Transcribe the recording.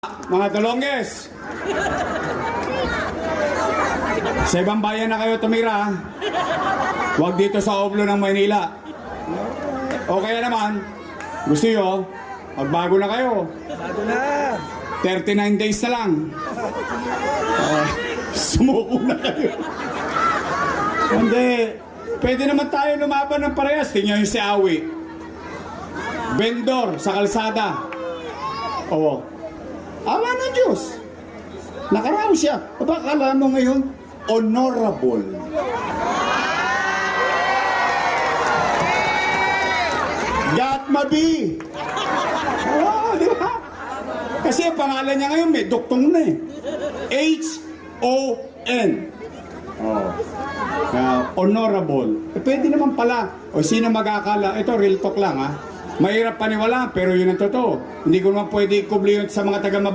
Mga Dolonges, sa ibang bayan na kayo tumira, huwag dito sa Oblo ng Maynila. O kaya naman, gusto nyo, magbago na kayo. Bago na. 39 days na lang. Sumuko na kayo. Hindi. Pwede naman tayo lumaban ng parehas. Tingnan yung si Awi. Vendor sa kalsada. Oo. Awa ng Diyos. Nakaraw siya. Akala mo ngayon, honorable. Gatmabi. Oo, di ba? Kasi ang pangalan niya ngayon may duktong na eh. H-O-N. Oh. Honorable. Pwede naman pala. O sino mag-akala? Ito, real talk lang ha. Mahirap paniwala, pero yun ang totoo. Hindi ko naman pwede ikubli yun sa mga taga